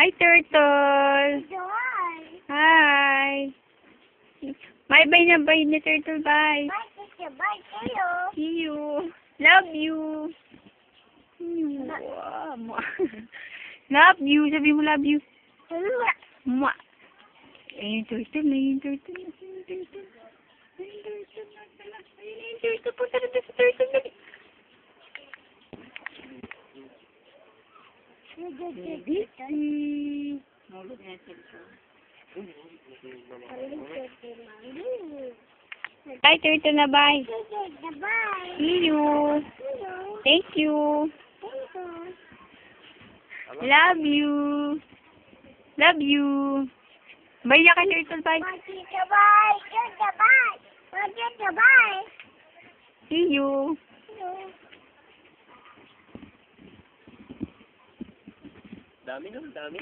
Hi, Turtle. Joy. Hi. Bye-bye na, bye na, Turtle. Bye. Bye, sister. Bye, kayo. See you. Love you. Love you. Sabi mo love you. Mwah. Ayun, Turtle. Ayun, Turtle. Ayun, Turtle. Ayun, Turtle. Ayun, Turtle. Punta na sa Turtle. Dali. Bye, Turtle na bye. Bye. See you. Thank you. Thank you. Love you. Love you. Bye na kay Turtle. Bye. Bye, sister. Bye. Sister, bye. Bye, sister. Bye. See you. Dami no, dami.